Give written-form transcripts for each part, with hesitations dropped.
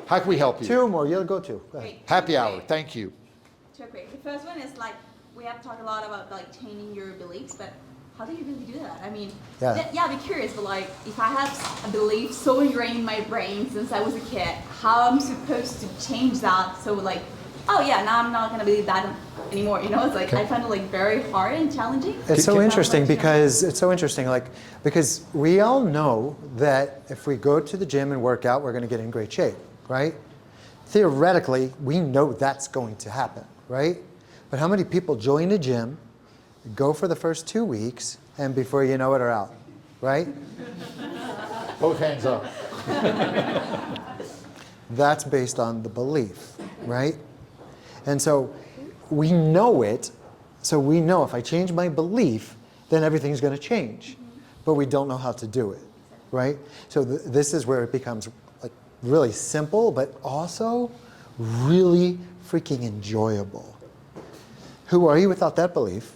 How can we help you? Two more. You'll go two. Go ahead. Wait, Happy wait. hour. Thank you. Too quick. The first one is like, we have talked a lot about like changing your beliefs, but how do you really do that? I mean, Yeah. I'd be curious, but like, if I have a belief so ingrained in my brain since I was a kid, how I'm supposed to change that? So like, oh yeah, now I'm not gonna believe that anymore. You know, it's like, I find it like very hard and challenging. It's so interesting Because because we all know that if we go to the gym and work out, we're going to get in great shape, right? Theoretically, we know that's going to happen, right? But how many people join a gym, go for the first 2 weeks, and before you know it are out, right? Both hands up. That's based on the belief, right? And so we know it, so we know if I change my belief, then everything's going to change. But we don't know how to do it, right? So this is where it becomes like really simple, but also really freaking enjoyable. Who are you without that belief?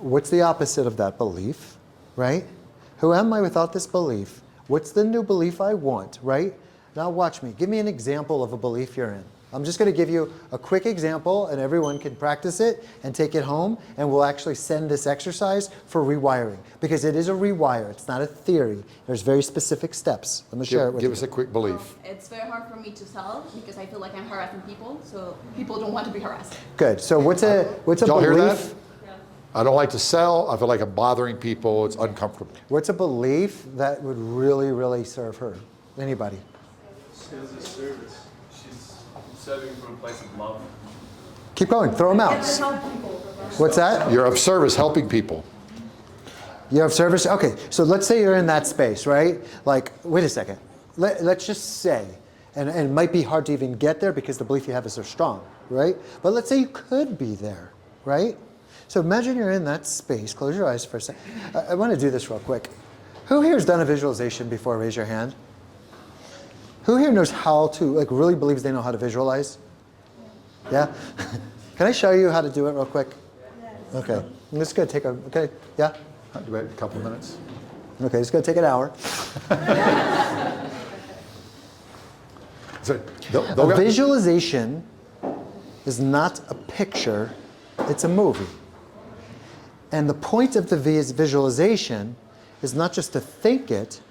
What's the opposite of that belief, right? Who am I without this belief? What's the new belief I want, right? Now watch me. Give me an example of a belief you're in. I'm just going to give you a quick example, and everyone can practice it and take it home, and we'll actually send this exercise for rewiring, because it is a rewire. It's not a theory. There's very specific steps. Let me share it with you. Give us a quick belief. it's very hard for me to sell because I feel like I'm harassing people, so people don't want to be harassed. Good. So what's a Y'all hear belief? that? I don't like to sell. I feel like I'm bothering people. It's uncomfortable. What's a belief that would really, really serve her? Anybody? Sales is service. She's serving from a place of love. Keep going. Throw them out. What's that? You're of service, helping people. You have service? Okay, so let's say you're in that space, right? Like, wait a second. Let's just say, and it might be hard to even get there because the belief you have is so strong, right? But let's say you could be there, right? So imagine you're in that space. Close your eyes for a second. I want to do this real quick. Who here has done a visualization before? Raise your hand. Who here knows how to, like, really believes they know how to visualize? Yeah? Can I show you how to do it real quick? Okay. This is going to take okay, yeah? I'll do it in a couple of minutes. Okay, it's going to take an hour. So, A visualization is not a picture, it's a movie. And the point of the visualization is not just to think it,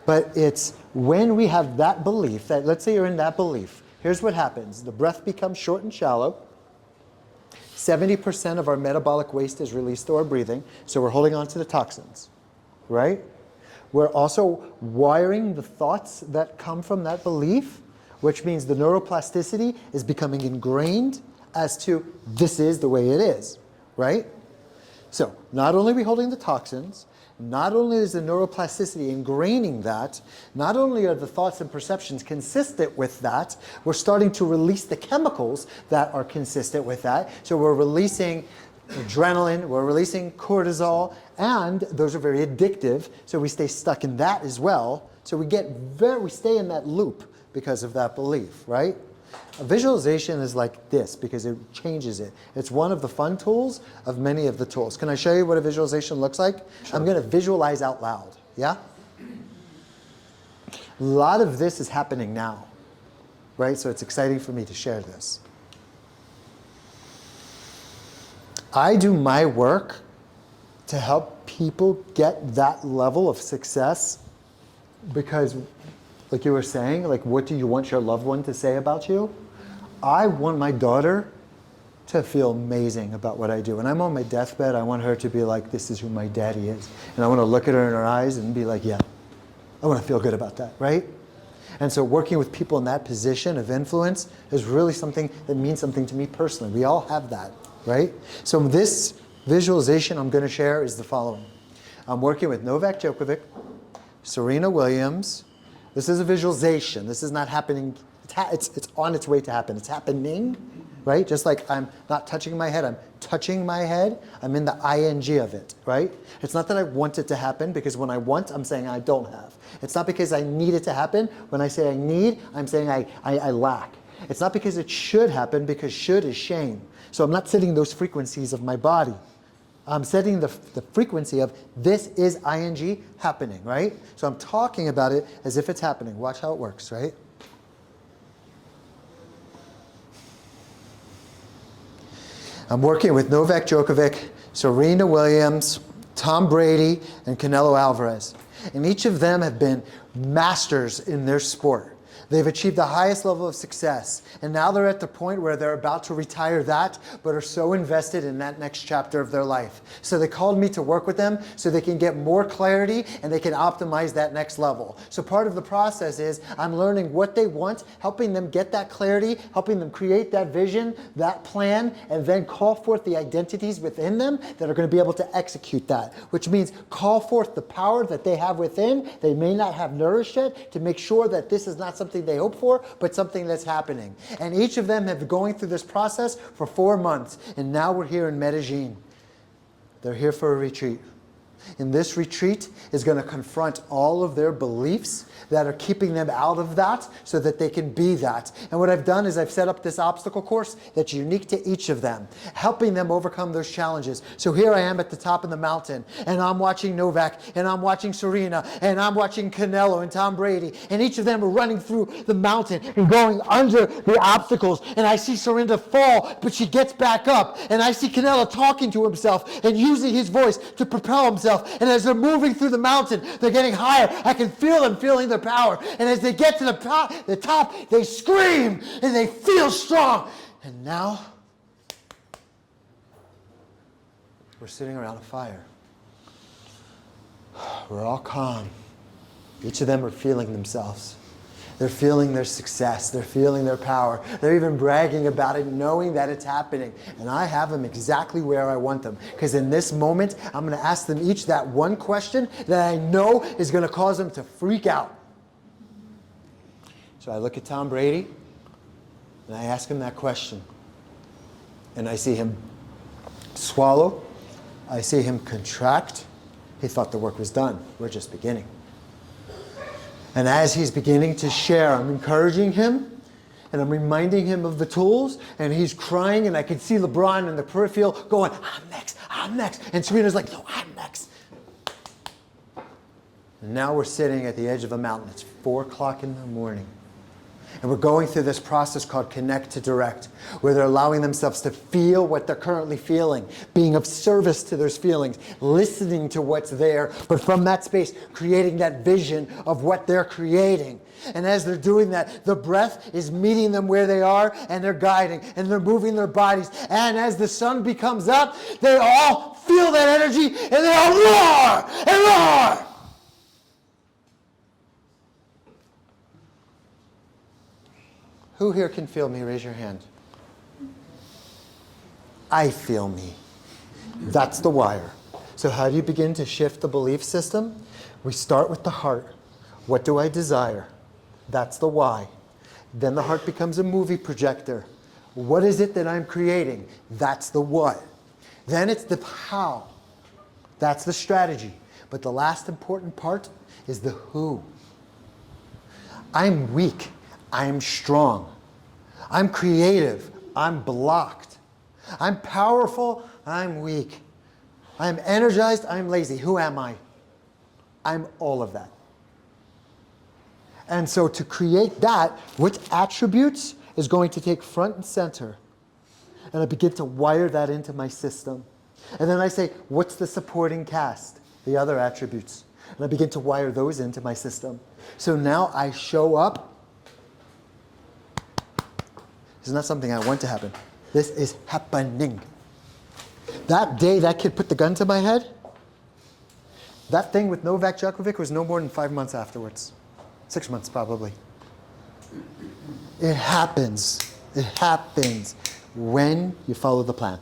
but it's when we have that belief, that let's say you're in that belief, here's what happens. The breath becomes short and shallow. 70% of our metabolic waste is released through our breathing, so we're holding on to the toxins, right? We're also wiring the thoughts that come from that belief, which means the neuroplasticity is becoming ingrained as to this is the way it is, right? So not only are we holding the toxins, not only is the neuroplasticity ingraining that, not only are the thoughts and perceptions consistent with that, we're starting to release the chemicals that are consistent with that. So we're releasing adrenaline, we're releasing cortisol, and those are very addictive, so we stay stuck in that as well. So we stay in that loop because of that belief, right? A visualization is like this because it changes it. It's one of the fun tools of many of the tools. Can I show you what a visualization looks like? Sure. I'm going to visualize out loud, yeah? A lot of this is happening now, right? So it's exciting for me to share this. I do my work to help people get that level of success because, like you were saying, like, what do you want your loved one to say about you? I want my daughter to feel amazing about what I do. When I'm on my deathbed, I want her to be like, this is who my daddy is. And I want to look at her in her eyes and be like, yeah, I want to feel good about that, right? And so working with people in that position of influence is really something that means something to me personally. We all have that, right? So this visualization I'm going to share is the following. I'm working with Novak Djokovic, Serena Williams. This is a visualization. This is not happening. It's on its way to happen. It's happening, right? Just like I'm not touching my head, I'm touching my head. I'm in the ing of it, right? It's not that I want it to happen, because when I want, I'm saying I don't have. It's not because I need it to happen. When I say I need, I'm saying I lack. It's not because it should happen, because should is shame. So I'm not setting those frequencies of my body. I'm setting the frequency of this is ing happening, right? So I'm talking about it as if it's happening. Watch how it works, right? I'm working with Novak Djokovic, Serena Williams, Tom Brady, and Canelo Alvarez. And each of them have been masters in their sport. They've achieved the highest level of success. And now they're at the point where they're about to retire that, but are so invested in that next chapter of their life. So they called me to work with them so they can get more clarity and they can optimize that next level. So part of the process is I'm learning what they want, helping them get that clarity, helping them create that vision, that plan, and then call forth the identities within them that are going to be able to execute that, which means call forth the power that they have within, they may not have nourished yet, to make sure that this is not something they hope for, but something that's happening. And each of them have been going through this process for 4 months. And now we're here in Medellin. They're here for a retreat. And this retreat is going to confront all of their beliefs that are keeping them out of that so that they can be that. And what I've done is I've set up this obstacle course that's unique to each of them, helping them overcome those challenges. So here I am at the top of the mountain, and I'm watching Novak, and I'm watching Serena, and I'm watching Canelo and Tom Brady, and each of them are running through the mountain and going under the obstacles. And I see Serena fall, but she gets back up. And I see Canelo talking to himself and using his voice to propel himself. And as they're moving through the mountain, they're getting higher. I can feel them feeling their power. And as they get to the top, they scream and they feel strong. And now we're sitting around a fire. We're all calm. Each of them are feeling themselves. They're feeling their success. They're feeling their power. They're even bragging about it, knowing that it's happening. And I have them exactly where I want them. Because in this moment, I'm going to ask them each that one question that I know is going to cause them to freak out. So I look at Tom Brady, and I ask him that question. And I see him swallow. I see him contract. He thought the work was done. We're just beginning. And as he's beginning to share, I'm encouraging him, and I'm reminding him of the tools, and he's crying, and I can see LeBron in the peripheral going, I'm next, I'm next. And Serena's like, no, I'm next. And now we're sitting at the edge of a mountain. It's 4 o'clock in the morning. And we're going through this process called Connect to Direct, where they're allowing themselves to feel what they're currently feeling, being of service to those feelings, listening to what's there, but from that space, creating that vision of what they're creating. And as they're doing that, the breath is meeting them where they are, and they're guiding, and they're moving their bodies. And as the sun becomes up, they all feel that energy, and they all roar and roar. Who here can feel me? Raise your hand. I feel me. That's the wire. So how do you begin to shift the belief system? We start with the heart. What do I desire? That's the why. Then the heart becomes a movie projector. What is it that I'm creating? That's the what. Then it's the how. That's the strategy. But the last important part is the who. I'm weak. I'm strong. I'm creative. I'm blocked. I'm powerful. I'm weak. I'm energized. I'm lazy. Who am I? I'm all of that. And so to create that, what attributes is going to take front and center? And I begin to wire that into my system. And then I say, what's the supporting cast? The other attributes. And I begin to wire those into my system. So now I show up. This is not something I want to happen. This is happening. That day that kid put the gun to my head, that thing with Novak Djokovic was no more than 5 months afterwards. 6 months probably. It happens. It happens when you follow the plan.